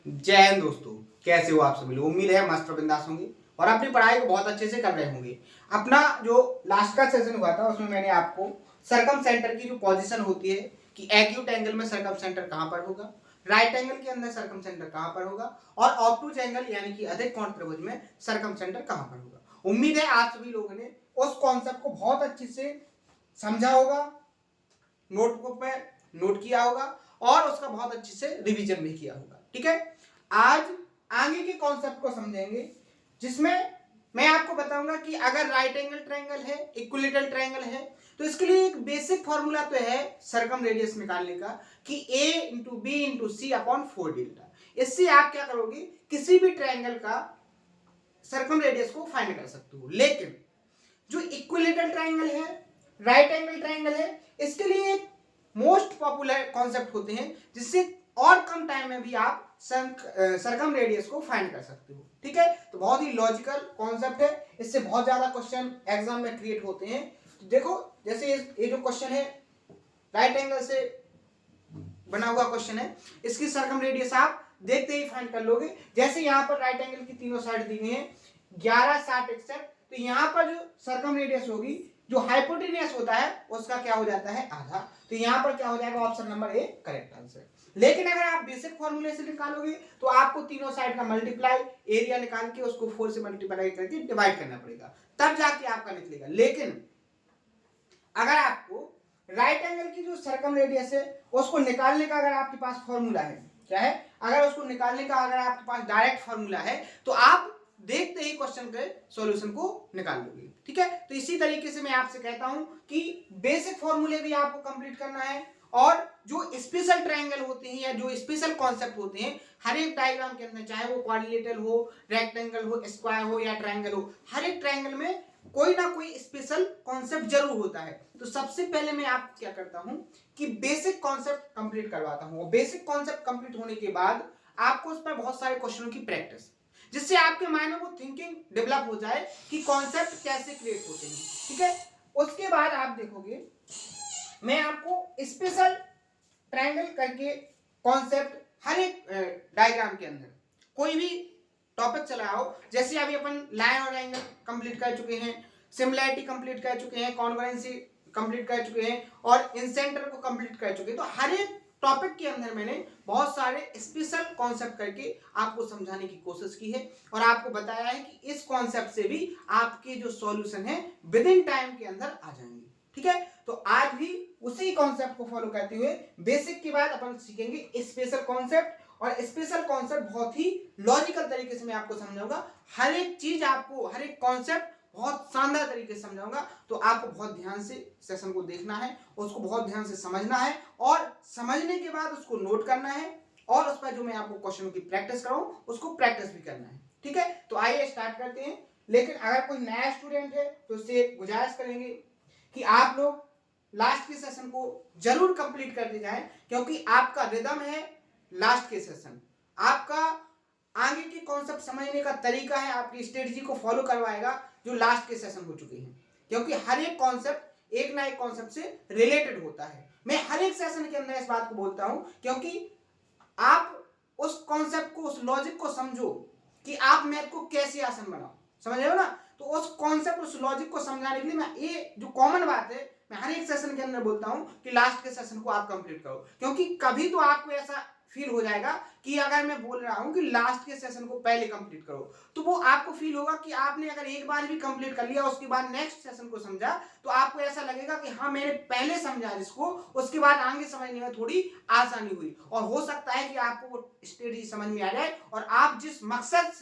जय हिंद दोस्तों, कैसे हो आप सभी लोग। उम्मीद है मस्त और बिंदास होंगे और अपनी पढ़ाई को बहुत अच्छे से कर रहे होंगे। अपना जो लास्ट का सेशन हुआ था उसमें मैंने आपको सरकम सेंटर की जो पोजीशन होती है कि एक्यूट एंगल में सरकम सेंटर कहां पर होगा, राइट एंगल के अंदर सरकम सेंटर कहां पर होगा और ऑब्टूज एंगल यानी कि अधिक कोण त्रिभुज में सरकम सेंटर कहां पर होगा। उम्मीद है आप सभी लोगों ने उस कॉन्सेप्ट को बहुत अच्छे से समझा होगा, नोटबुक पे नोट किया होगा और उसका बहुत अच्छे से रिवीजन भी किया होगा। ठीक है, आज आगे के कॉन्सेप्ट को समझेंगे जिसमें मैं आपको बताऊंगा कि अगर राइट एंगल ट्रायंगल है, इक्विलेटरल ट्रायंगल है, तो इसके लिए एक बेसिक फॉर्मूला तो है सर्कम रेडियस निकालने का कि a into B into C upon 4 delta. इससे आप क्या करोगे, किसी भी ट्रायंगल का सर्कम रेडियस को फाइंड कर सकते हो। लेकिन जो इक्विलेटरल ट्रायंगल है, राइट एंगल ट्रायंगल है, इसके लिए एक मोस्ट पॉपुलर कॉन्सेप्ट होते हैं जिससे और कम टाइम में भी आप सरकम रेडियस को फाइंड कर सकते हो। ठीक है, तो बहुत ही लॉजिकल कॉन्सेप्ट है, इससे बहुत ज्यादा क्वेश्चन एग्जाम में क्रिएट होते हैं। तो देखो, जैसे ये जो क्वेश्चन है राइट एंगल से बना हुआ क्वेश्चन है, इसकी सरकम रेडियस आप देखते ही फाइंड कर लोगे। जैसे यहाँ पर राइट एंगल की तीनों साइड दी गई हैं 11, 60, 61, तो यहाँ पर जो सरकम रेडियस होगी, जो हाइपोटेनियस होता है उसका क्या हो जाता है, आधा। तो यहाँ पर क्या हो जाएगा, option number A correct answer. लेकिन अगर आप बेसिक फॉर्मूले से निकालोगे तो आपको तीनों साइड का मल्टीप्लाई एरिया निकाल के उसको 4 से मल्टीप्लाई करके डिवाइड करना पड़ेगा, तब जाके आपका निकलेगा। लेकिन अगर आपको राइट एंगल की जो सर्कम रेडियस है उसको निकालने का अगर आपके पास फॉर्मूला है, क्या है, अगर उसको निकालने का अगर आपके पास डायरेक्ट फॉर्मूला है तो आप देखते ही क्वेश्चन के सॉल्यूशन को निकाल लोगे। ठीक है, तो इसी तरीके से मैं आपसे कहता हूं कि बेसिक फॉर्मूले भी आपको कंप्लीट करना है और जो स्पेशल ट्रायंगल होते हैं या जो स्पेशल कॉन्सेप्ट होते हैं हर एक डायग्राम के अंदर, चाहे वो क्वाड्रिलेटरल हो, रेक्टेंगल हो, स्क्वायर हो या ट्रायंगल हो, हर एक ट्रायंगल में कोई ना कोई स्पेशल कॉन्सेप्ट जरूर होता है। तो सबसे पहले मैं आपको क्या करता हूं कि बेसिक कॉन्सेप्ट कंप्लीट करवाता हूं। बेसिक कॉन्सेप्ट कंप्लीट होने के बाद आपको उस पर बहुत सारे क्वेश्चनों की प्रैक्टिस, जिससे आपके माइंड में वो थिंकिंग डेवलप हो जाए कि कॉन्सेप्ट कैसे क्रिएट होते हैं। ठीक है, उसके बाद आप देखोगे मैं आपको स्पेशल ट्रायंगल करके कॉन्सेप्ट हर एक डायग्राम के अंदर कोई भी टॉपिक चलाओ, जैसे अभी अपन लाइन और एंगल कंप्लीट कर चुके हैं, सिमिलैरिटी कंप्लीट कर चुके हैं, कॉन्ग्रुएंसी कंप्लीट कर चुके हैं और इंसेंटर को कंप्लीट कर चुके हैं। तो हर एक टॉपिक के अंदर मैंने बहुत सारे स्पेशल कॉन्सेप्ट करके आपको समझाने की कोशिश की है और आपको बताया है कि इस कॉन्सेप्ट से भी आपके जो सॉल्यूशन है विद इन टाइम के अंदर आ जाएंगे। ठीक है, तो आज भी उसी कॉन्सेप्ट को फॉलो करते हुए बेसिक के बाद अपन सीखेंगे स्पेशल कॉन्सेप्ट, और स्पेशल कॉन्सेप्ट बहुत ही लॉजिकल तरीके से मैं आपको समझाऊंगा। हर एक चीज आपको, हर एक कॉन्सेप्ट बहुत शानदार तरीके से समझाऊंगा। तो आपको बहुत ध्यान से सेशन को देखना है, उसको बहुत ध्यान से समझना है और समझने के बाद उसको नोट करना है और उस पर जो मैं आपको क्वेश्चन की प्रैक्टिस कराऊं उसको प्रैक्टिस भी करना है। ठीक है, तो आइए स्टार्ट करते हैं। लेकिन अगर कोई नया स्टूडेंट है तो उससे गुजारिश करेंगे कि आप लोग लास्ट के सेशन को जरूर कंप्लीट करते जाएं, क्योंकि आपका रिदम है लास्ट के सेशन, आपका आगे के कॉन्सेप्ट समझने का तरीका है, आपकी स्ट्रेटजी को फॉलो करवाएगा जो लास्ट के सेशन हो चुके हैं। क्योंकि हर एक कॉन्सेप्ट एक ना एक कॉन्सेप्ट से रिलेटेड होता है। मैं हर एक सेशन के अंदर इस बात को बोलता हूं क्योंकि आप उस कॉन्सेप्ट को, उस लॉजिक को समझो कि आप मैथ को कैसे आसान बनाओ। समझ रहे हो ना, तो उस कॉन्सेप्ट, उस लॉजिक को समझाने के लिए मैं ये जो कॉमन बात है मैं हर एक सेशन के अंदर बोलता हूं कि लास्ट के सेशन को आप कंप्लीट करो। क्योंकि कभी तो आपको ऐसा फील हो जाएगा कि अगर मैं बोल रहा हूं कि लास्ट के सेशन को पहले कंप्लीट करो, तो वो आपको फील होगा कि आपने अगर एक बार भी कंप्लीट कर लिया उसके बाद नेक्स्ट सेशन को समझा तो आपको ऐसा लगेगा कि हाँ मैंने पहले समझा जिसको, उसके बाद आगे समझने में थोड़ी आसानी हुई। और हो सकता है कि आपको वो स्ट्रेटजी समझ में आ जाए और आप जिस मकसद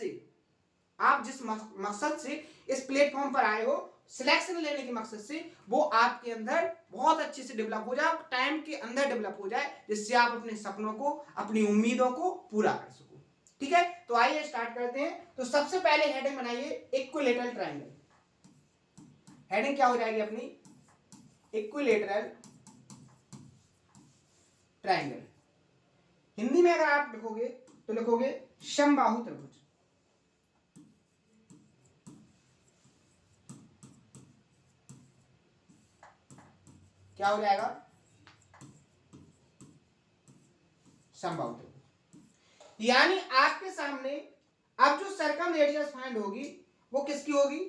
से इस प्लेटफॉर्म पर आए हो, सिलेक्शन लेने के मकसद से, वो आपके अंदर बहुत अच्छे से डेवलप हो जाए, टाइम के अंदर डेवलप हो जाए, जिससे आप अपने सपनों को, अपनी उम्मीदों को पूरा कर सको। ठीक है, तो आइए स्टार्ट करते हैं। तो सबसे पहले हेडिंग बनाइए इक्विलेटरल ट्रायंगल। हेडिंग क्या हो जाएगी अपनी, इक्विलेटरल ट्रायंगल। हिंदी में अगर आप लिखोगे तो लिखोगे समबाहु त्रिभुज। क्या हो जाएगा, समबाहु त्रिभुज। यानी आपके सामने अब जो सर्कम रेडियस फाइंड होगी वो किसकी होगी,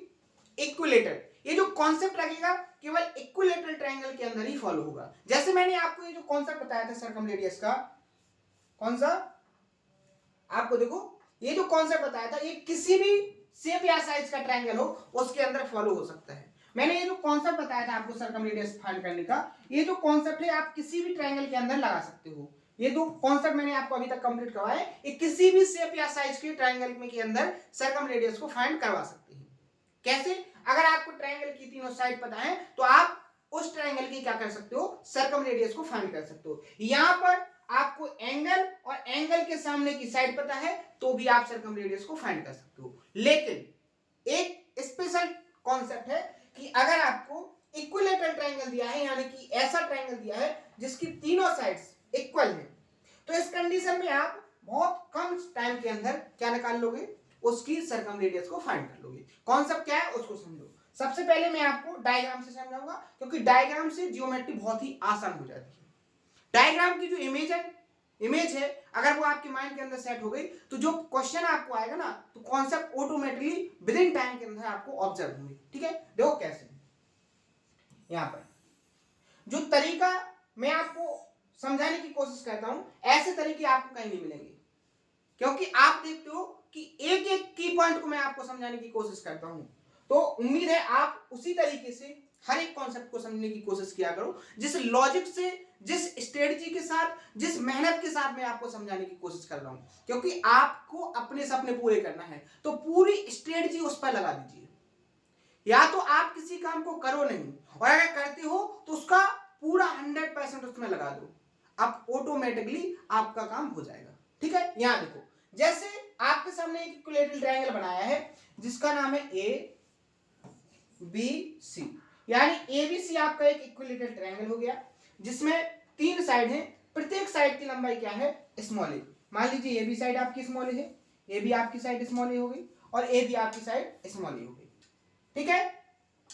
इक्विलेटरल। ये जो कॉन्सेप्ट रखेगा केवल इक्विलेटरल ट्रायंगल के अंदर ही फॉलो होगा। जैसे मैंने आपको ये जो कॉन्सेप्ट बताया था सर्कम रेडियस का, कौन सा, आपको देखो ये जो कॉन्सेप्ट बताया था ये किसी भी शेप या साइज का ट्रायंगल हो उसके अंदर फॉलो हो सकता है। मैंने ये जो कॉन्सेप्ट बताया था आपको सर्कम रेडियस फाइंड करने का, ये जो कॉन्सेप्ट है आप किसी भी ट्रायंगल के अंदर लगा सकते हो। ये जो कॉन्सेप्ट मैंने आपको अभी तक कंप्लीट करवाया है, ये किसी भी शेप या साइज के ट्रायंगल में के अंदर सर्कम रेडियस को फाइंड करवा सकते हैं। कैसे, अगर आपको ट्रायंगल की तीनों साइड पता है तो आप उस ट्रायंगल की क्या कर सकते हो, सर्कम रेडियस को फाइंड कर सकते हो। यहां पर आपको एंगल और एंगल के सामने की साइड पता है तो भी आप सर्कम रेडियस को फाइंड कर सकते हो। लेकिन एक स्पेशल कॉन्सेप्ट है कि अगर आपको इक्विलेटरल ट्रायंगल दिया है, यानी कि ऐसा ट्रायंगल दिया है जिसकी तीनों साइड्स इक्वल है, तो इस कंडीशन में आप बहुत कम टाइम के अंदर क्या निकाल लोगे, उसकी सर्कम रेडियस को फाइंड कर लोगे। कॉन्सेप्ट क्या है उसको समझो। सबसे पहले मैं आपको डायग्राम से समझाऊंगा, क्योंकि डायग्राम से जियोमेट्री बहुत ही आसान हो जाती है। डायग्राम की जो इमेज है अगर वो आपके माइंड के अंदर सेट हो गई तो जो क्वेश्चन आपको आएगा ना, तो concept automatically with in time के अंदर आपको ऑब्जर्व होंगे। ठीक है, देखो कैसे, यहां पर जो तरीका मैं आपको समझाने की कोशिश करता हूं, ऐसे तरीके आपको कहीं नहीं मिलेंगे, क्योंकि आप देखते हो कि एक एक की पॉइंट को मैं आपको समझाने की कोशिश करता हूं। तो उम्मीद है आप उसी तरीके से हर एक कॉन्सेप्ट को समझने की कोशिश किया करो, जिस लॉजिक से, जिस स्ट्रेटजी के साथ, जिस मेहनत के साथ मैं आपको समझाने की कोशिश कर रहा हूं। क्योंकि आपको अपने सपने पूरे करना है तो पूरी स्ट्रेटजी उस पर लगा दीजिए। या तो आप किसी काम को करो नहीं, और अगर करते हो तो उसका पूरा 100% उसमें लगा दो, अब ऑटोमेटिकली आपका काम हो जाएगा। ठीक है, यहां देखो, जैसे आपके सामने एक इक्विलेटरल ट्रायंगल बनाया है जिसका नाम है ए बी सी, यानी एबीसी आपका एक इक्विलेटरल ट्रायंगल हो गया जिसमें तीन साइड है, प्रत्येक साइड की लंबाई क्या है, स्मॉल ए। मान लीजिए ए बी साइड आपकी स्मॉल ए है, ए बी आपकी साइड स्मॉल ए हो गई और ए बी आपकी साइड स्मॉल ए हो गई। ठीक है,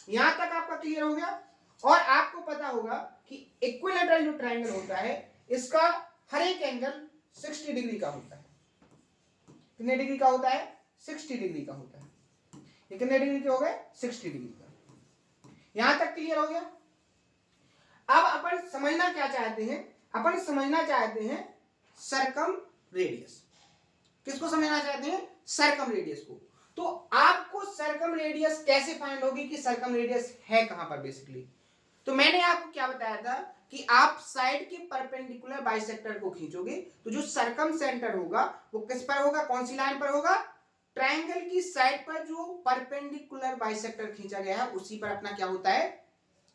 यहां तक आपका क्लियर हो गया। और आपको पता होगा कि इक्विलेटरल जो ट्रायंगल होता है इसका हर एक एंगल 60 डिग्री का होता है। कितने डिग्री का होता है, 60 डिग्री का होता है। ये कितने डिग्री के हो गए, 60 डिग्री का। यहां तक क्लियर हो गया। अब अपन समझना क्या चाहते हैं, अपन समझना चाहते हैं सर्कम रेडियस। किसको समझना चाहते हैं, सर्कम रेडियस को। तो आपको सर्कम रेडियस कैसे फाइंड होगी कि सर्कम रेडियस है कहां पर बेसिकली। तो मैंने आपको क्या बताया था कि आप साइड के परपेंडिकुलर बाइसेक्टर को खींचोगे तो जो सर्कम सेंटर होगा वो किस पर होगा, कौन सी लाइन पर होगा, ट्रायंगल की साइड पर जो परपेंडिकुलर बाइसेक्टर खींचा गया है उसी पर अपना क्या होता है,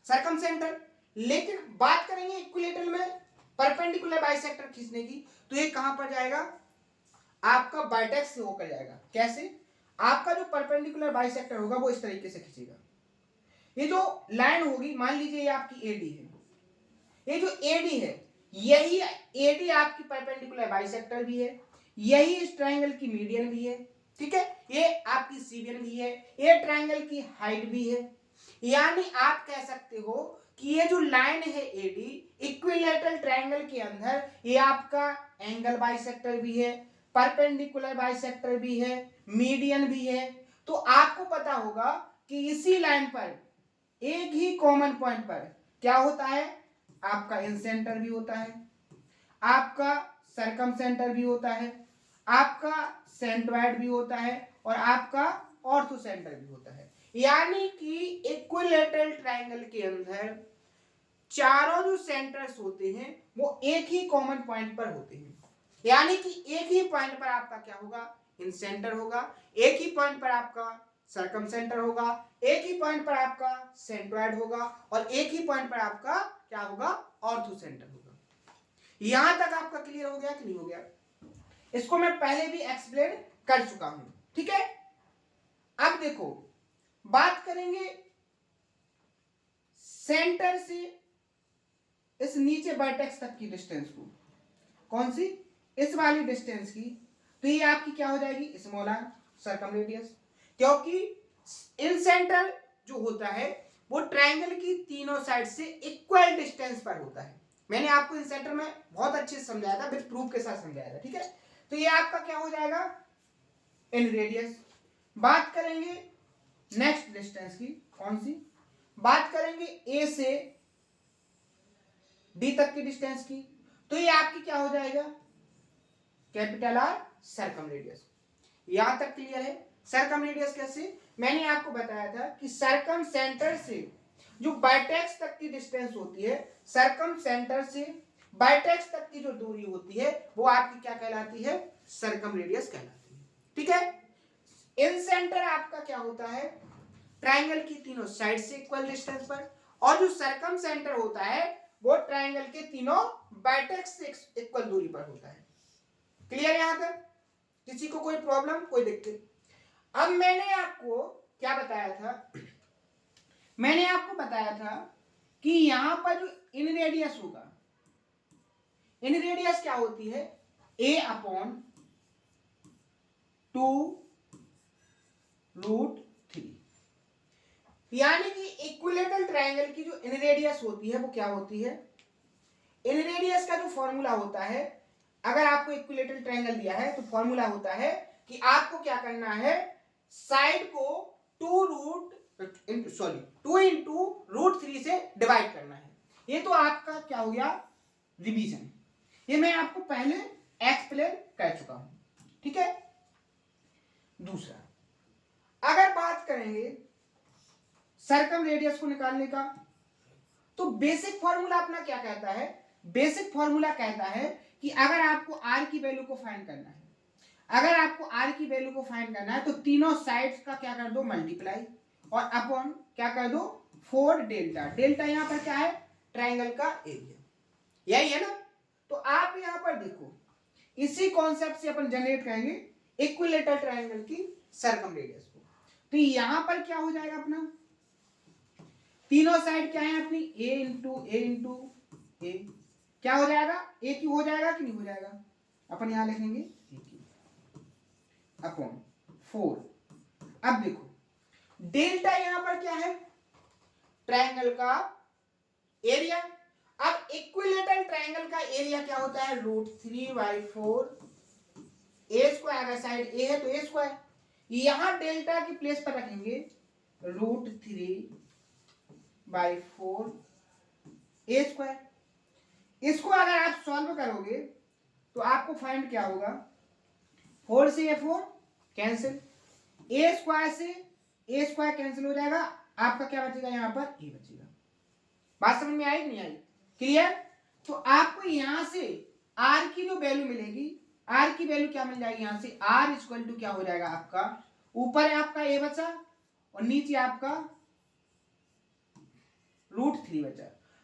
सर्कम सेंटर। लेकिन बात करेंगे इक्विलेटरल में परपेंडिकुलर बाइसेक्टर खींचने की, तो ये कहां पर जाएगा, आपका वर्टेक्स से होकर जाएगा। कैसे, आपका जो परपेंडिकुलर बाइसेक्टर होगा वो इस तरीके से खींचेगा। ये जो लाइन होगी, मान लीजिए ये आपकी एडी है, ये जो एडी है यही एडी आपकी परपेंडिकुलर बाइसेक्टर भी है, यही इस ट्रायंगल की मीडियन भी है। ठीक है, ये आपकी सीबियन भी है, ये ट्रायंगल की हाइट भी है। यानी आप कह सकते हो कि ये जो लाइन है एडी इक्विलेटरल ट्रायंगल के अंदर ये आपका एंगल बाइसेक्टर भी है, परपेंडिकुलर बाइसेक्टर भी है, मीडियन भी है। तो आपको पता होगा कि इसी लाइन पर एक ही कॉमन पॉइंट पर क्या होता है, आपका इंसेंटर भी होता है, आपका सर्कम सेंटर भी होता है, आपका सेंट्रॉइड भी होता है और आपका ऑर्थो सेंटर भी होता है। यानी कि इक्विलेटरल ट्रायंगल के अंदर चारों जो सेंटर्स होते हैं वो एक ही कॉमन पॉइंट पर होते हैं। यानी कि एक ही पॉइंट पर आपका क्या होगा, इंसेंटर होगा, एक ही पॉइंट पर आपका सर्कम सेंटर होगा, एक ही पॉइंट पर आपका सेंट्रॉइड होगा और एक ही पॉइंट पर आपका क्या होगा, ऑर्थो सेंटर होगा। यहां तक आपका क्लियर हो गया कि नहीं हो गया, इसको मैं पहले भी एक्सप्लेन कर चुका हूं। ठीक है, अब देखो बात करेंगे सेंटर से इस नीचे वर्टेक्स तक की डिस्टेंस को, कौन सी, इस वाली डिस्टेंस की। तो ये आपकी क्या हो जाएगी, स्मॉल आर सर्कम रेडियस, क्योंकि इन सेंटर जो होता है वो ट्रायंगल की तीनों साइड से इक्वल डिस्टेंस पर होता है। मैंने आपको इन सेंटर में बहुत अच्छे से समझाया था, विद प्रूफ के साथ समझाया था। ठीक है, तो ये आपका क्या हो जाएगा, इन रेडियस। बात करेंगे नेक्स्ट डिस्टेंस की, कौन सी, बात करेंगे ए से डी तक की डिस्टेंस की, तो ये आपकी क्या हो जाएगा, कैपिटल आर सर्कम रेडियस। यहां तक क्लियर है। सर्कम रेडियस कैसे, मैंने आपको बताया था कि सर्कम सेंटर से जो वर्टेक्स तक की डिस्टेंस होती है, सर्कम सेंटर से वर्टेक्स तक की जो दूरी होती है वो आपकी क्या कहलाती है, सर्कम रेडियस कहलाती है। ठीक है। इन सेंटर आपका क्या होता है, ट्रायंगल की तीनों साइड से इक्वल डिस्टेंस पर, और जो सर्कम सेंटर होता है वो ट्रायंगल के तीनों वर्टेक्स से इक्वल दूरी पर होता है। क्लियर यहां तक, किसी को कोई प्रॉब्लम, कोई दिक्कत? अब मैंने आपको क्या बताया था, मैंने आपको बताया था कि यहां पर जो इन रेडियस होगा, इन रेडियस क्या होती है, a अपॉन 2√3, यानी कि इक्विलेटरल ट्रायंगल की जो इन रेडियस होती है वो क्या होती है, इन रेडियस का जो फॉर्मूला होता है, अगर आपको इक्विलेटरल ट्रायंगल दिया है तो फॉर्मूला होता है कि आपको क्या करना है, साइड को 2 इंटू √3 से डिवाइड करना है। ये तो आपका क्या हो गया, रिवीजन, ये मैं आपको पहले एक्सप्लेन कर चुका हूं। ठीक है। दूसरा, अगर बात करेंगे सर्कम रेडियस को निकालने का, तो बेसिक फॉर्मूला अपना क्या कहता है, बेसिक फॉर्मूला कहता है कि अगर आपको आर की वैल्यू को फाइंड करना है, अगर आपको आर की वैल्यू को फाइंड करना है तो तीनों साइड्स का क्या कर दो, मल्टीप्लाई, और अपॉन क्या कर दो, 4 डेल्टा। डेल्टा यहां पर क्या है, ट्रायंगल का एरिया, यही है ना। तो आप यहां पर देखो, इसी कॉन्सेप्ट से अपन जनरेट करेंगे इक्विलेटरल ट्रायंगल की सर्कम रेडियस को। तो यहां पर क्या हो जाएगा अपना, तीनों साइड क्या है अपनी, a इंटू ए, क्या हो जाएगा, ए क्यू हो जाएगा कि नहीं हो जाएगा, अपन यहां लिखेंगे ए क्यू अपॉन 4। अब देखो डेल्टा यहां पर क्या है, ट्रायंगल का एरिया। अब इक्विलेटरल ट्रायंगल का एरिया क्या होता है, √3/4, ए स्क्वायर, अगर साइड ए है तो ए स्क्वायर, यहां डेल्टा की प्लेस पर रखेंगे √3/4 ए स्क्वायर। इसको अगर आप सॉल्व करोगे तो आपको फाइंड क्या होगा, 4 से A4 कैंसिल, ए स्क्वायर से ए स्क्वायर कैंसिल हो जाएगा, आपका क्या बचेगा, यहां पर ए बचेगा। बात समझ में आई नहीं आई, क्लियर? तो आपको यहां से आर की जो वैल्यू मिलेगी, आर की वैल्यू क्या मिल जाएगी, यहां से आर इक्वल टू क्या हो जाएगा आपका, ऊपर आपका ए बचा और नीचे आपका √3 बचा।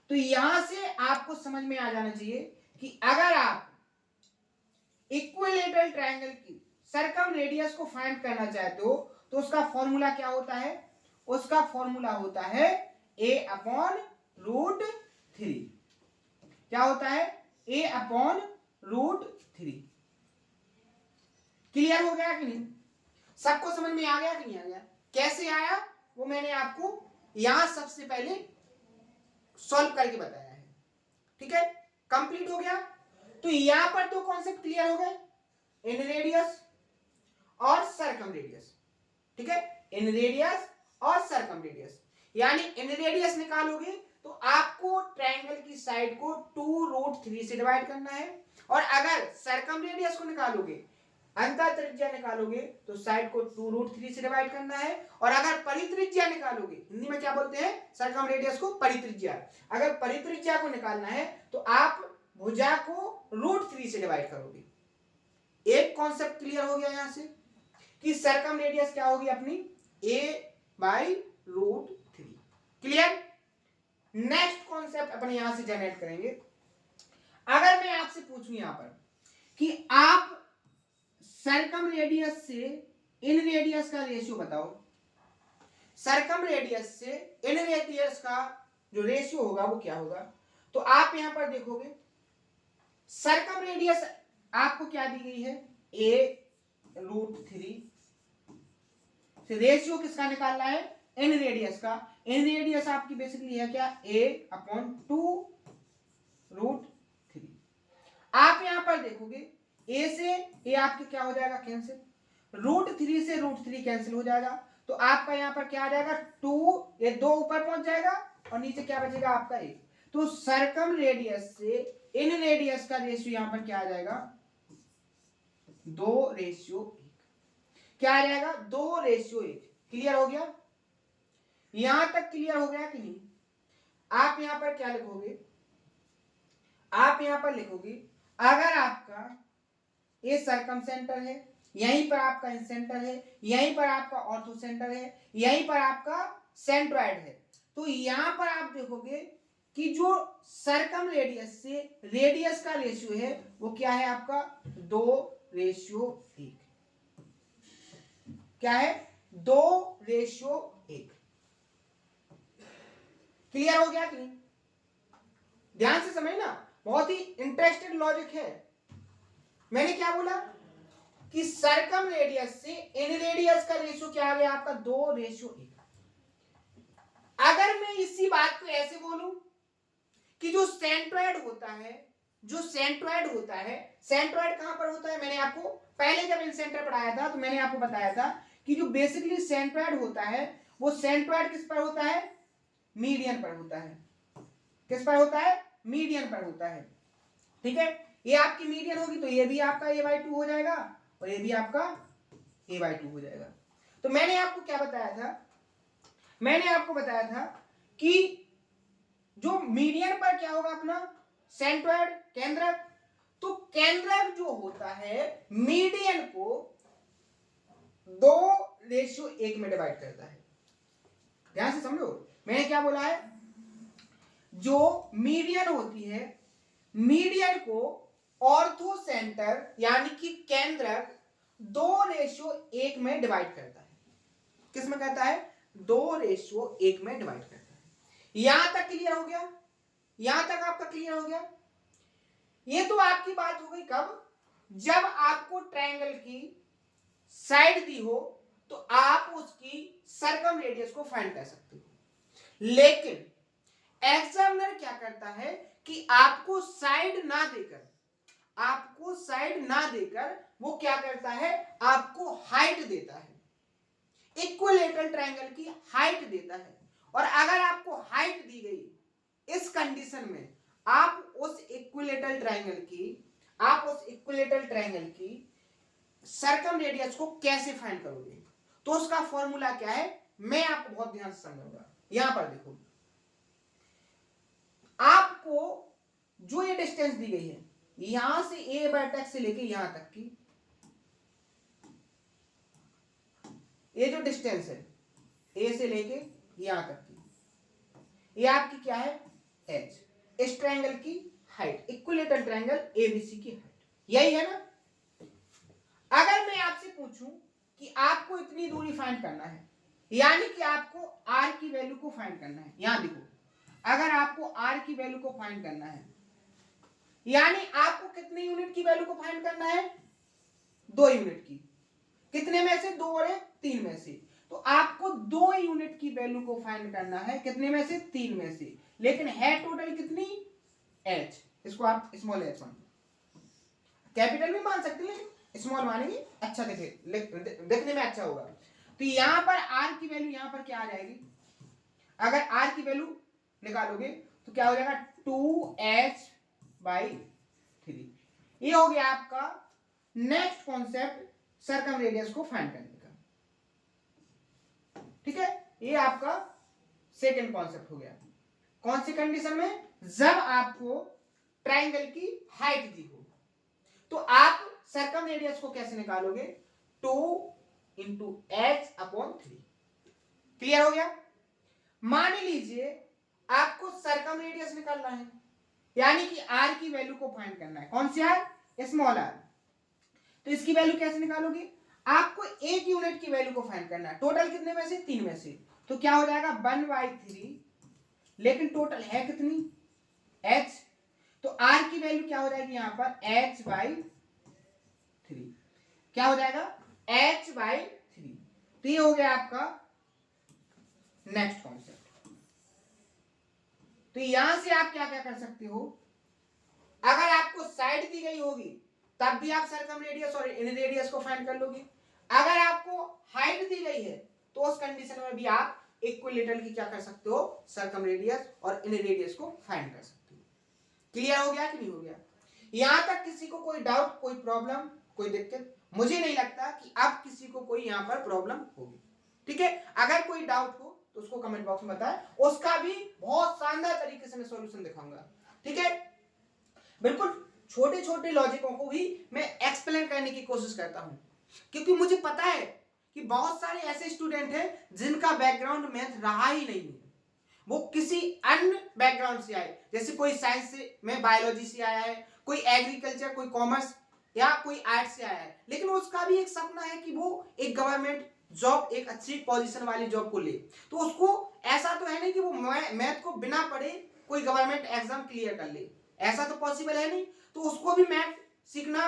तो यहां से आपको समझ में आ जाना चाहिए कि अगर आप इक्विलेटरल ट्रायंगल की सर्कम रेडियस को फाइंड करना चाहते हो तो उसका फॉर्मूला क्या होता है, उसका फॉर्मूला होता है a अपॉन √3। क्या होता है, a अपॉन √3। क्लियर हो गया कि नहीं, सबको समझ में आ गया कि नहीं आ गया, कैसे आया वो मैंने आपको यहां सबसे पहले सॉल्व करके बताया है। ठीक है, कंप्लीट हो गया। तो यहां पर दो कॉन्सेप्ट क्लियर हो गए, इन रेडियस और सर्कम रेडियस। ठीक है, इन रेडियस और सर्कम रेडियस, यानी इन रेडियस निकालोगे तो आपको ट्रायंगल की साइड को 2√3 से डिवाइड करना है, और अगर सर्कम रेडियस को निकालोगे, अंतर त्रिज्या निकालोगे तो साइड को 2√3 से डिवाइड करना है, और अगर परित्रिज्या निकालोगे, हिंदी में क्या बोलते हैं सर्कम रेडियस को, परित्रिज्या, अगर परित्रिज्या को निकालना है तो आप भुजा को √3 से डिवाइड करोगे। एक कॉन्सेप्ट क्लियर हो गया यहां से कि सर्कम रेडियस क्या होगी अपनी, a/√3। क्लियर? नेक्स्ट कॉन्सेप्ट अपन यहां से जनरेट करेंगे। अगर मैं आपसे पूछूं यहां पर कि आप सर्कम रेडियस से इन रेडियस का रेशियो बताओ, सर्कम रेडियस से इन रेडियस का जो रेशियो होगा वो क्या होगा, तो आप यहां पर देखोगे सर्कम रेडियस आपको क्या दी गई है, a√3, रेशियो किसका निकालना है, इन रेडियस का। इन रेडियस आपकी बेसिकली है क्या, a/2√3। आप यहां पर देखोगे ए से ए आपके क्या हो जाएगा कैंसिल, √3 से √3 कैंसिल हो जाएगा, तो आपका यहाँ पर क्या आ जाएगा 2, ये 2 ऊपर पहुंच जाएगा और नीचे क्या बचेगा आपका 1। तो सर्कम रेडियस से इन रेडियस का रेशियो यहाँ पर क्या आ जाएगा 2:1। क्या आ जाएगा 2:1। क्लियर हो गया, यहां तक क्लियर हो गया कि नहीं। आप यहां पर क्या लिखोगे, आप यहां पर लिखोगे अगर आपका ये सर्कम सेंटर है, यहीं पर आपका इन सेंटर है, यहीं पर आपका ऑर्थो सेंटर है, यहीं पर आपका सेंट्रॉइड है, तो यहां पर आप देखोगे कि जो सर्कम रेडियस से रेडियस का रेशियो है वो क्या है आपका 2:1। क्या है 2:1। क्लियर हो गया कि नहीं, ध्यान से समझना, बहुत ही इंटरेस्टेड लॉजिक है। मैंने क्या बोला कि सर्कम रेडियस से इन रेडियस का रेशियो क्या आ गया आपका 2:1। अगर मैं इसी बात को ऐसे बोलूं कि जो सेंट्रॉइड होता है, जो सेंट्रॉइड होता है, सेंट्रॉइड कहां पर होता है, मैंने आपको पहले जब इन सेंटर पढ़ाया था तो मैंने आपको बताया था कि जो बेसिकली सेंट्रॉइड होता है वो सेंट्रॉइड किस पर होता है, मीडियन पर होता है। किस पर होता है, मीडियन पर होता है। ठीक है, ये आपकी मीडियन होगी तो ये भी आपका a/2 हो जाएगा और ये भी आपका a/2 हो जाएगा। तो मैंने आपको क्या बताया था, मैंने आपको बताया था कि जो मीडियन पर क्या होगा अपना सेंट्रॉइड केंद्रक, तो केंद्रक जो होता है मीडियन को 2:1 में डिवाइड करता है। ध्यान से समझो, मैंने क्या बोला है, जो मीडियन होती है मीडियन को ऑर्थो सेंटर यानी कि केंद्रक 2:1 में डिवाइड करता है। किस में करता है 2:1 में डिवाइड करता है। यहां तक क्लियर हो गया, यहां तक आपका क्लियर हो गया। ये तो आपकी बात हो गई कब, जब आपको ट्रायंगल की साइड दी हो तो आप उसकी सर्कम रेडियस को फाइंड कर सकते हो। लेकिन एग्जामिनर क्या करता है कि आपको साइड ना देकर, आपको साइड ना देकर वो क्या करता है आपको हाइट देता है, इक्विलेटरल ट्रायंगल की हाइट देता है। और अगर आपको हाइट दी गई इस कंडीशन में आप उस इक्विलेटरल ट्रायंगल की, आप उस इक्विलेटरल ट्रायंगल की सर्कम रेडियस को कैसे फाइंड करोगे, तो उसका फॉर्मूला क्या है मैं आपको बहुत ध्यान से समझाऊंगा। यहां पर देखो, आपको जो ये डिस्टेंस दी गई है यहां से a/x से लेके यहां तक की, ये जो डिस्टेंस है a से लेके यहां तक की, ये आपकी क्या है h, इस ट्रायंगल की हाइट, इक्विलेटरल ट्रायंगल एबीसी की हाइट, यही है ना। अगर मैं आपसे पूछूं कि आपको इतनी दूरी फाइंड करना है, यानी कि आपको r की वैल्यू को फाइंड करना है, यहां देखो अगर आपको r की वैल्यू को फाइंड करना है यानी आपको कितने यूनिट की वैल्यू को फाइंड करना है 2 यूनिट की, कितने में से 2 और 3 में से, तो आपको 2 यूनिट की वैल्यू को फाइंड करना है कितने में से 3 में से, लेकिन है टोटल कितनी h, इसको आप स्मॉल h मान, कैपिटल भी मान सकते हैं स्मॉल मानेंगे अच्छा देखने में अच्छा होगा। तो यहां पर r की वैल्यू यहां पर क्या आ जाएगी, अगर r की वैल्यू निकालोगे तो क्या हो जाएगा 2h/3। ये हो गया आपका नेक्स्ट कॉन्सेप्ट सर्कम रेडियस को फाइंड करने का। ठीक है, ये आपका सेकंड कॉन्सेप्ट हो गया। कौन सी कंडीशन में, जब आपको ट्रायंगल की हाइट दी हो, तो आप सर्कम रेडियस को कैसे निकालोगे 2 × h/3। क्लियर हो गया। मान लीजिए आपको सर्कम रेडियस निकालना है यानी कि r की वैल्यू को फाइंड करना है, कौन सी r, स्मॉल r, तो इसकी वैल्यू कैसे निकालोगे, आपको एक यूनिट की वैल्यू को फाइंड करना है, टोटल कितने में से 3 में से, तो क्या हो जाएगा 1/3, लेकिन टोटल है कितनी h, तो r की वैल्यू क्या हो जाएगी यहां पर h/3, क्या हो जाएगा h/3। तो ये हो गया आपका नेक्स्ट कॉन्सेप्ट। तो यहां से आप क्या क्या कर सकते हो, अगर आपको साइड दी गई होगी तब भी आप सर्कम रेडियस और इन रेडियस को फाइंड कर लोगे। अगर आपको हाइट दी गई है तो उस कंडीशन में भी आप इक्विलेटरल की क्या कर सकते हो, सर्कम रेडियस और इन रेडियस को फाइंड कर सकते हो। क्लियर हो गया कि नहीं हो गया? यहां तक किसी को कोई डाउट, कोई प्रॉब्लम, कोई दिक्कत? मुझे नहीं लगता कि अब किसी को कोई यहां पर प्रॉब्लम होगी। ठीक है, अगर कोई डाउट हो तो उसको कमेंट बॉक्स में बताएं, उसका भी बहुत शानदार तरीके से मैं सॉल्यूशन दिखाऊंगा। ठीक है, बिल्कुल छोटे छोटे लॉजिकों को भी मैं एक्सप्लेन करने की कोशिश करता हूं, क्योंकि मुझे पता है कि बहुत सारे ऐसे स्टूडेंट हैं जिनका बैकग्राउंड मैथ रहा ही नहीं है, वो किसी अन्य बैकग्राउंड से आए, जैसे कोई साइंस से में बायोलॉजी से आया है, कोई एग्रीकल्चर, कोई कॉमर्स या कोई आर्ट से आया है, लेकिन उसका भी एक सपना है कि वो एक गवर्नमेंट जॉब, एक अच्छी पोजीशन वाली जॉब को ले। तो उसको ऐसा तो है नहीं कि वो मैथ को बिना पढ़े कोई गवर्नमेंट एग्जाम क्लियर कर ले, ऐसा तो पॉसिबल है नहीं। तो उसको भी मैथ सीखना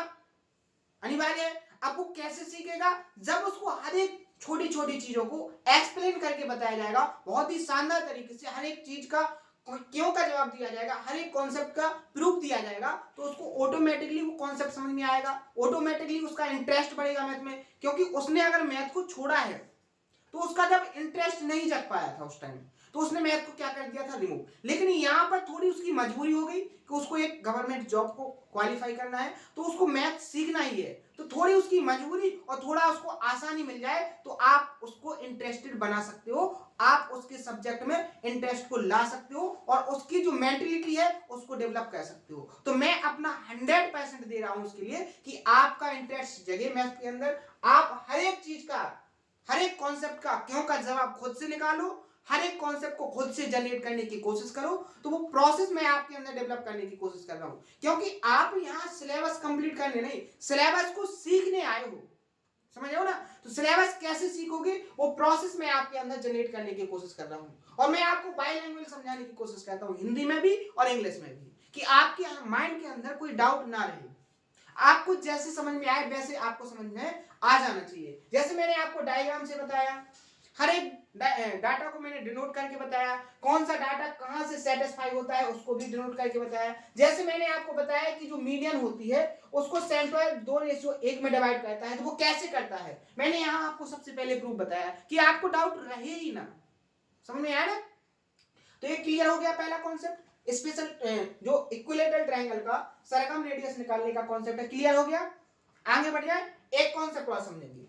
अनिवार्य है। अब वो कैसे सीखेगा? जब उसको हर एक छोटी छोटी चीजों को एक्सप्लेन करके बताया जाएगा, बहुत ही शानदार तरीके से हर एक चीज का क्यों का जवाब दिया जाएगा, हर एक कॉन्सेप्ट का प्रूफ दिया जाएगा, तो उसको ऑटोमेटिकली वो कॉन्सेप्ट समझ में आएगा, ऑटोमेटिकली उसका इंटरेस्ट बढ़ेगा मैथ में, क्योंकि उसने अगर मैथ को छोड़ा है तो उसका जब इंटरेस्ट नहीं जग पाया था उस टाइम, तो उसने मैथ को क्या कर दिया था, रिमूव। लेकिन यहां पर थोड़ी उसकी मजबूरी हो गई कि उसको एक गवर्नमेंट जॉब को क्वालिफाई करना है, तो उसको मैथ सीखना ही है, तो थोड़ी उसकी मजबूरी और थोड़ा उसको आसानी मिल जाए तो आप उसको इंटरेस्टेड बना सकते हो, आप उसके सब्जेक्ट में इंटरेस्ट को ला सकते हो और उसकी जो मेंटलिटी है उसको डेवलप कर सकते हो। तो मैं अपना 100% दे रहा हूं उसके लिए कि आपका इंटरेस्ट जगे मैथ के अंदर, आप हर एक चीज का, हर एक कॉन्सेप्ट का क्यों का जवाब खुद से निकालो, हर एक कॉन्सेप्ट को खुद से जनरेट करने की कोशिश करो। तो वो प्रोसेस मैं आपके अंदर डेवलप करने की कोशिश कर रहा हूं, क्योंकि आप यहां सिलेबस कंप्लीट करने नहीं, सिलेबस को सीखने आए हो, समझ रहे हो ना? तो सिलेबस कैसे सीखोगे, वो प्रोसेस मैं आपके अंदर जनरेट करने की कोशिश कर रहा हूं, और मैं आपको बाइलैंग्वेज समझाने की कोशिश करता हूं, हिंदी में भी और इंग्लिश में भी, कि आपके माइंड के अंदर कोई डाउट ना रहे, आपको जैसे समझ में आए वैसे आपको समझ में आ जाना चाहिए। जैसे मैंने आपको डायग्राम से बताया, हर एक डाटा को मैंने डिनोट करके बताया, कौन सा डाटा कहां से सेटिस्फाई होता है उसको भी डिनोट करके बताया। जैसे मैंने आपको बताया कि जो मीडियन होती है उसको सेंट्रोइड 2:1 में डिवाइड करता है, तो वो कैसे करता है, मैंने यहां आपको सबसे पहले प्रूफ बताया कि आपको डाउट रहे ही ना। समझ में आया ना? तो ये क्लियर हो गया पहला कॉन्सेप्ट, स्पेशल जो इक्विलेटरल ट्रायंगल का सर्कम रेडियस निकालने का कॉन्सेप्ट है, क्लियर हो गया। आगे बढ़ जाए, एक कॉन्सेप्ट और समझेंगे।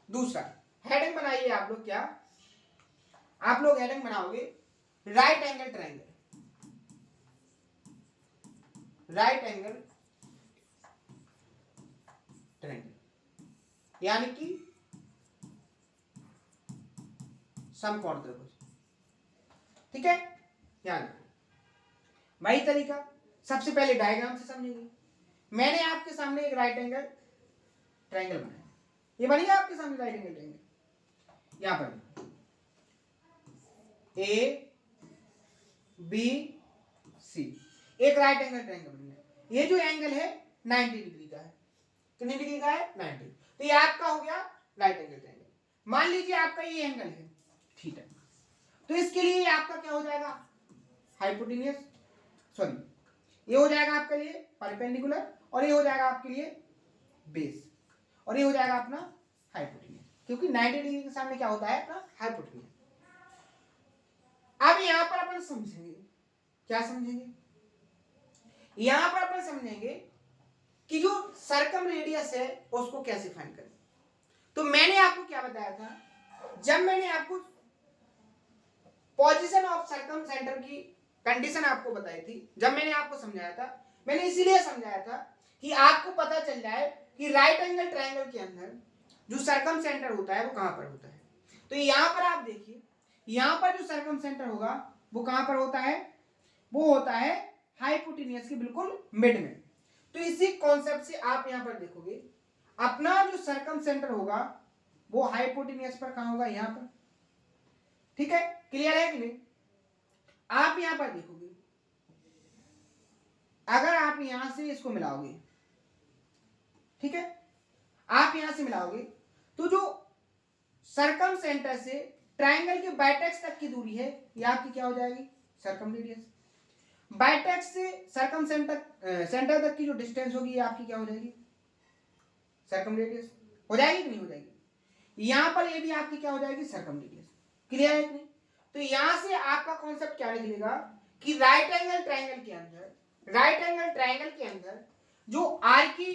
दूसरा हेडिंग बनाइए आप लोग, क्या आप लोग हेडिंग बनाओगे, right angle triangle, right angle triangle यानी कि समकोण त्रिभुज। ठीक है, ध्यान वही तरीका, सबसे पहले डायग्राम से समझेंगे। मैंने आपके सामने एक राइट एंगल ट्रायंगल बनाया, ये बनी आपके सामने राइट एंगल ट्रायंगल, यहां पर ए बी सी एक राइट एंगल ट्रायंगल बन गया। ये जो एंगल है 90 डिग्री का है, कितने डिग्री का है, 90। तो ये आपका हो गया राइट एंगल ट्रायंगल। मान लीजिए आपका ये एंगल है थीटा, तो इसके लिए आपका क्या हो जाएगा, हाइपोटेन्यूस, सॉरी ये हो जाएगा आपके लिए परपेंडिकुलर, और ये हो जाएगा आपके लिए बेस, और ये हो जाएगा अपना हाइपोटेन्यूस, क्योंकि 90 डिग्री के सामने क्या होता है, अपना हाइपोटेन्यूस। अब यहां पर अपन समझेंगे, क्या समझेंगे, यहां पर अपन समझेंगे कि जो सर्कम रेडियस है उसको कैसे फाइंड करें। तो मैंने आपको क्या बताया था, जब मैंने आपको पोजीशन ऑफ सर्कम सेंटर की कंडीशन आपको बताई थी, जब मैंने आपको समझाया था, मैंने इसीलिए समझाया था कि आपको पता चल जाए कि राइट एंगल ट्रायंगल के अंदर जो सर्कम सेंटर होता है वो कहां पर होता है। तो यहां पर आप देखिए, यहां पर जो सर्कम सेंटर होगा वो कहां पर होता है, वो होता है हाइपोटेन्यूस के बिल्कुल मिड में। तो इसी कॉन्सेप्ट से आप यहां पर देखोगे, अपना जो सर्कम सेंटर होगा वो हाइपोटेन्यूस पर कहां होगा, यहां पर। ठीक है, क्लियर है कि नहीं? आप यहां पर देखोगे, अगर आप यहां से इसको मिलाओगे, ठीक है, आप यहां से मिलाओगे, तो जो सर्कम सेंटर से ट्रायंगल के बाइटेक्स तक की दूरी है ये आपकी क्या हो जाएगी, सर्कम रेडियस। बाइटेक्स से सर्कम सेंटर तक की जो डिस्टेंस होगी ये आपकी क्या हो जाएगी, सर्कम रेडियस हो जाएगी कि नहीं हो जाएगी। यहां पर ये भी आपकी क्या हो जाएगी, सर्कम रेडियस। क्लियर है कि नहीं। तो यहां से आपका कॉन्सेप्ट क्या निकलेगा कि राइट एंगल ट्रायंगल के अंदर जो आर की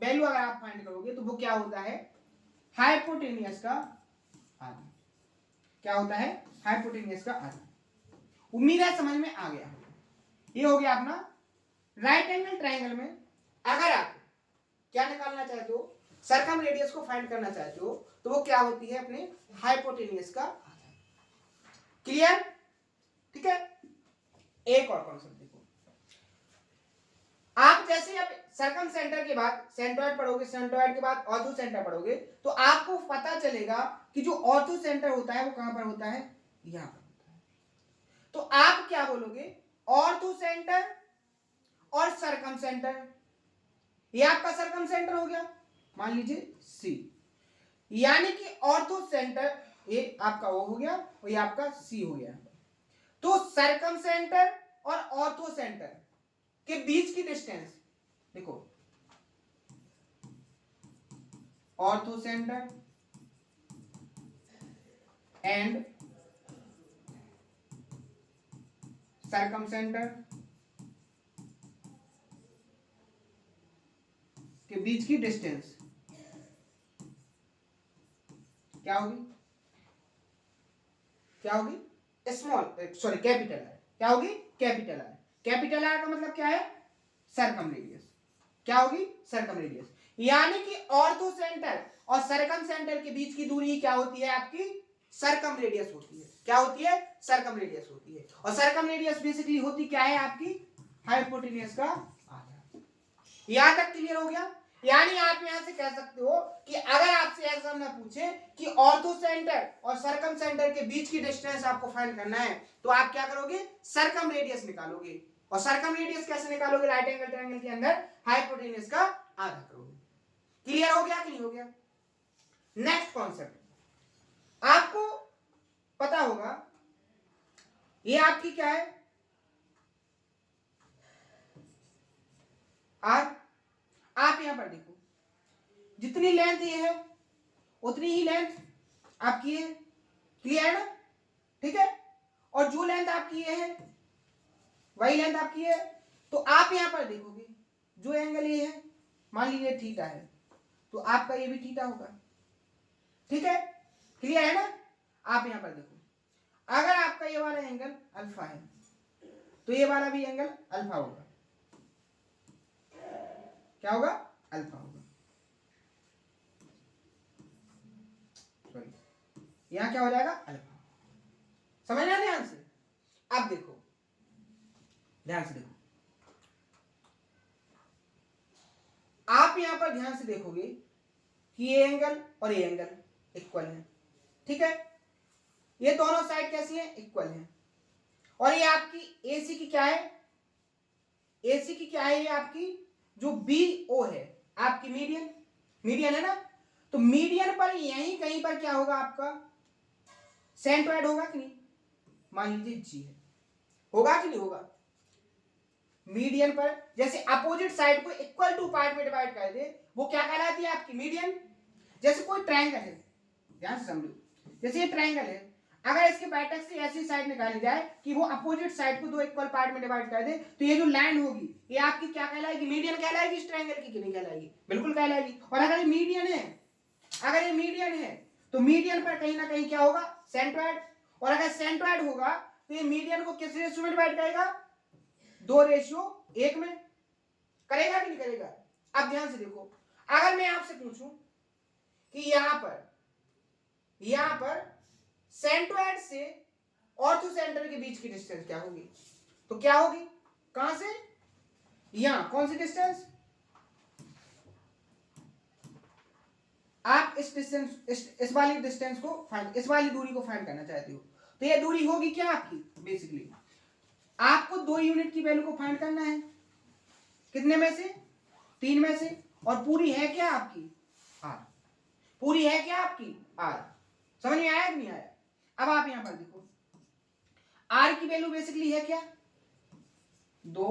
वैल्यू अगर आप फाइंड करोगे तो वो क्या होता है, हाइपोटेनियस का आधा। क्या होता है, हाइपोटेनियस का आधा। उम्मीद है समझ में आ गया। ये हो गया अपना राइट एंगल ट्रायंगल में अगर आप क्या निकालना चाहते हो, सर्कम रेडियस को फाइंड करना चाहते हो, तो वो क्या होती है, अपने हाइपोटेनियस का आधा। क्लियर, ठीक है। एक और कॉन्सेप्ट देखो, आप जैसे अब सर्कम सेंटर के बाद सेंट्रॉइड पढ़ोगे, सेंट्रॉइड के बाद ऑर्थो सेंटर पढ़ोगे, तो आपको पता चलेगा कि जो ऑर्थो सेंटर होता है वो कहां पर होता है, यहां पर होता है। तो आप क्या बोलोगे, ऑर्थो सेंटर और सर्कम सेंटर। ये आपका सर्कम सेंटर हो गया, मान लीजिए सी, यानी कि ऑर्थो सेंटर ये आपका ओ हो गया और ये आपका सी हो गया। तो सर्कम सेंटर और ऑर्थो सेंटर के बीच की डिस्टेंस देखो, ortho centre and circum centre के बीच की डिस्टेंस क्या होगी, क्या होगी, स्मॉल सॉरी कैपिटल आर। क्या होगी, कैपिटल आर। कैपिटल आर का मतलब क्या है, सर्कम रेडियस। क्या होगी, सर्कम रेडियस। यानी कि ऑर्थो सेंटर और सर्कम सेंटर के बीच की दूरी क्या होती है, आपकी सर्कम रेडियस होती है। क्या होती है, सर्कम रेडियस होती है। और सर्कम रेडियस बेसिकली होती क्या है, आपकी हाइपोटेनियस का आधा। यहां तक क्लियर हो गया। यानी आप यहां से कह सकते हो कि अगर आपसे एग्जाम में पूछे कि ऑर्थो सेंटर और सर्कम सेंटर के बीच की डिस्टेंस आपको फाइंड करना है, तो आप क्या करोगे, सर्कम रेडियस निकालोगे। और सर्कम रेडियस कैसे निकालोगे, राइट एंगल ट्रायंगल के अंदर हाइपोटेनियस का आधा करोगे। क्लियर हो गया कि नहीं हो गया। नेक्स्ट कॉन्सेप्ट आपको पता होगा, ये आपकी क्या है, आर। आप यहां पर देखो, जितनी लेंथ ये है उतनी ही लेंथ आपकी है। क्लियर है ना, ठीक है। और जो लेंथ आपकी ये है वही लेंथ आपकी है। तो आप यहां पर देखोगे, जो एंगल ये है, मान लीजिए थीटा है, तो आपका ये भी थीटा होगा। ठीक है, क्लियर है ना। आप यहां पर देखो, अगर आपका ये वाला एंगल अल्फा है तो ये वाला भी एंगल अल्फा होगा। क्या होगा, अल्फा होगा। सॉरी, यहां क्या हो जाएगा, अल्फा। समझना ध्यान से। अब देखो, ध्यान से देखो, आप यहां पर ध्यान से देखोगे कि ये एंगल और ये एंगल इक्वल है। ठीक है, ये दोनों साइड कैसी है, इक्वल है। और ये आपकी एसी की क्या है, एसी की क्या है, ये आपकी जो बी ओ है, आपकी मीडियन, मीडियन है ना। तो मीडियन पर यहीं कहीं पर क्या होगा, आपका सेंट्रॉइड होगा कि नहीं, मान लीजिए जी है, होगा कि नहीं होगा। मीडियन पर जैसे अपोजिट साइड को इक्वल टू पार्ट में डिवाइड कर दे, वो क्या कहलाती है, आपकी मीडियन। जैसे कोई ट्रायंगल है, ध्यान से समझो, जैसे ये ट्रायंगल है, अगर इसके वर्टेक्स से ऐसी साइड निकाली जाए कि वो अपोजिट साइड को दो इक्वल पार्ट में डिवाइड कर दे, तो ये जो लाइन होगी ये आपकी क्या कहलाएगी, मीडियन कहलाएगी इस ट्रायंगल की कि नहीं कहलाएगी, बिल्कुल कहलाएगी। और अगर ये मीडियन है, अगर ये मीडियन है तो मीडियन पर कहीं ना कहीं क्या होगा, सेंट्रॉइड। और अगर सेंट्रॉइड होगा तो ये मीडियन को किस रेशियो में डिवाइड करेगा, 2:1 में करेगा कि नहीं करेगा। अब ध्यान से देखो, अगर मैं आपसे पूछूं कि यहां पर सेंट्रॉइड से ऑर्थो सेंटर के बीच की डिस्टेंस क्या होगी, तो क्या होगी, कहां से, यहां कौन सी डिस्टेंस, आप इस डिस्टेंस, इस वाली डिस्टेंस को फाइंड, इस वाली दूरी को फाइंड करना चाहते हो, तो ये दूरी होगी क्या आपकी, बेसिकली आपको 2 यूनिट की वैल्यू को फाइंड करना है, कितने में से, 3 में से। और पूरी है क्या आपकी, आर। पूरी है क्या आपकी, आर। समझ में आया कि नहीं आया। अब आप यहां पर देखो, आर की वैल्यू बेसिकली है क्या, 2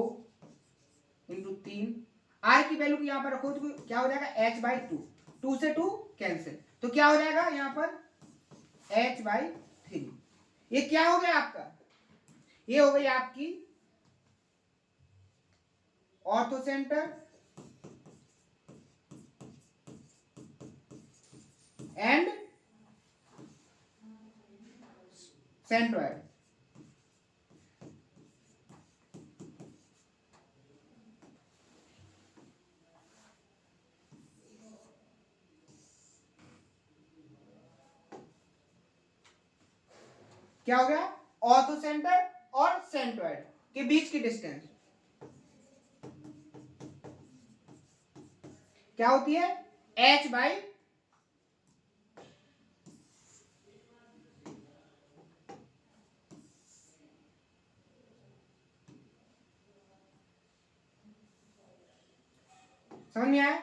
× 3। आर की वैल्यू को यहाँ पर रखो तो क्या हो जाएगा h/2, 2 से 2 कैंसिल, तो क्या हो जाएगा यहाँ पर h/3। ये क्या हो गया आपका, ये हो गई आपकी ऑर्थो सेंटर एंड सेंट्रोइड। क्या हो गया, ऑर्थो सेंटर और सेंट्रोइड के बीच की डिस्टेंस क्या होती है h/, समझ में आया।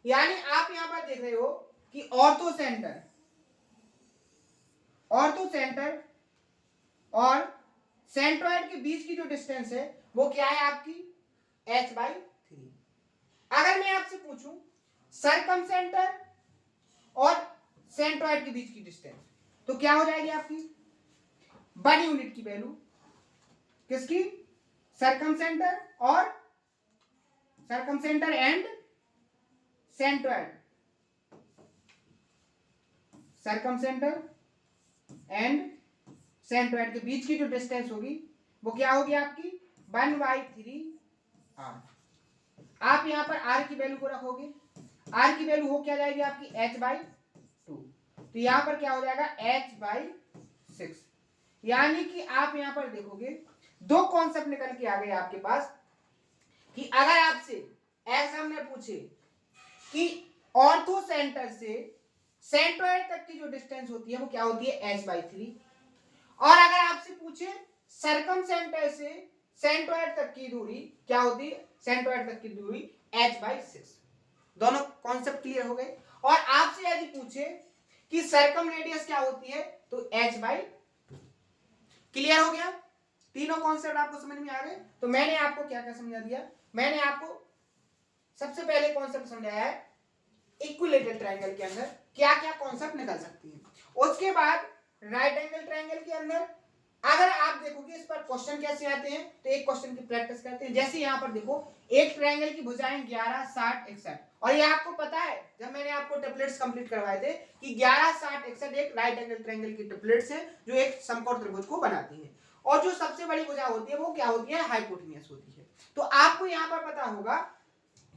यानी आप यहां पर देख रहे हो कि ऑर्थो सेंटर और सेंट्रोइड के बीच की जो डिस्टेंस है वो क्या है आपकी h/3। अगर मैं आपसे पूछूं सरकम सेंटर और सेंट्रोइड के बीच की डिस्टेंस तो क्या हो जाएगी आपकी 1 यूनिट की वैल्यू किसकी, circumcentre and centroid, circumcentre and centroid के बीच की जो डिस्टेंस होगी वो क्या होगी आपकी 1/3 r। आप यहां पर r की वैल्यू को रखोगे, r की वैल्यू हो क्या जाएगी आपकी h/2, तो यहां पर क्या हो जाएगा h/6। यानी कि आप यहां पर देखोगे दो कॉन्सेप्ट निकल के आ गए आपके पास कि अगर आपसे एग्जाम में पूछे कि ऑर्थो सेंटर से सेंट्रोइड तक की जो डिस्टेंस होती है वो क्या होती है h/3, और अगर आपसे पूछे सरकम सेंटर से सेंट्रोइड तक की दूरी क्या होती है, सेंट्रोइड तक की दूरी h/6। दोनों कॉन्सेप्ट क्लियर हो गए। और आपसे यदि पूछे कि सरकम रेडियस क्या होती है तो h/, क्लियर हो गया, तीनों कॉन्सेप्ट आपको समझ में आ गए। तो मैंने आपको क्या क्या समझा दिया, मैंने आपको सबसे पहले कॉन्सेप्ट समझाया है इक्विलेटरल ट्रायंगल के अंदर क्या क्या कॉन्सेप्ट निकल सकती है। उसके बाद राइट एंगल ट्रायंगल के अंदर अगर आप देखोगे इस पर क्वेश्चन कैसे आते हैं तो एक क्वेश्चन की प्रैक्टिस करते हैं। जैसे यहाँ पर देखो एक ट्रायंगल की भुजाएं 11, 60, 61, और ये आपको पता है जब मैंने आपको टेम्पलेट्स कंप्लीट करवाए थे कि 11, 60, 61 एक राइट एंगल ट्रायंगल की टेम्पलेट्स है जो एक समकोण त्रिभुज को बनाती है, और जो सबसे बड़ी भुजा होती है वो क्या होती है, हाइपोटेन्यूस होती है। तो आपको यहाँ पर पता होगा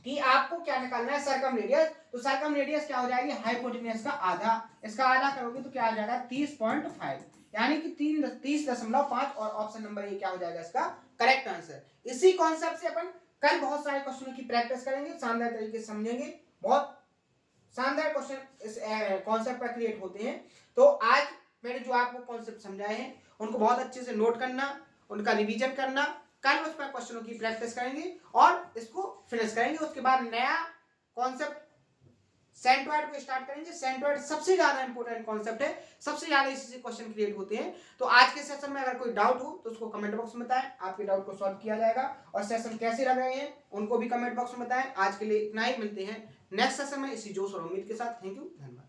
कि आपको क्या निकालना है, सरकम रेडियस। तो सरकम रेडियस क्या हो जाएगी, हाइपोटेन्यूस का आधा, इसका आधा करोगे तो क्या आ जाएगा 30.5, यानी कि 30.5, और ऑप्शन नंबर ए क्या हो जाएगा इसका करेक्ट आंसर। इसी कॉन्सेप्ट से अपन कल बहुत सारे क्वेश्चनों की प्रैक्टिस करेंगे, शानदार तरीके से समझेंगे, बहुत शानदार क्वेश्चन इस कॉन्सेप्ट पर क्रिएट होते हैं। तो आज मैंने जो आपको कॉन्सेप्ट समझाए हैं उनको बहुत अच्छे से नोट करना, उनका रिवीजन करना, कल उस पर क्वेश्चनों की प्रैक्टिस करेंगे और इसको फिनिश करेंगे। उसके बाद नया कॉन्सेप्ट सेंट्रोइड को स्टार्ट करेंगे। सेंट्रोइड सबसे ज्यादा इंपॉर्टेंट कॉन्सेप्ट है, सबसे ज्यादा इसी से क्वेश्चन क्रिएट होते हैं। तो आज के सेशन में अगर कोई डाउट हो तो उसको कमेंट बॉक्स में बताएं, आपके डाउट को सॉल्व किया जाएगा। और सेशन कैसे लग रहे हैं उनको भी कमेंट बॉक्स में बताएं। आज के लिए इतना ही, मिलते हैं नेक्स्ट सेशन में इसी जोश और उम्मीद के साथ। थैंक यू, धन्यवाद।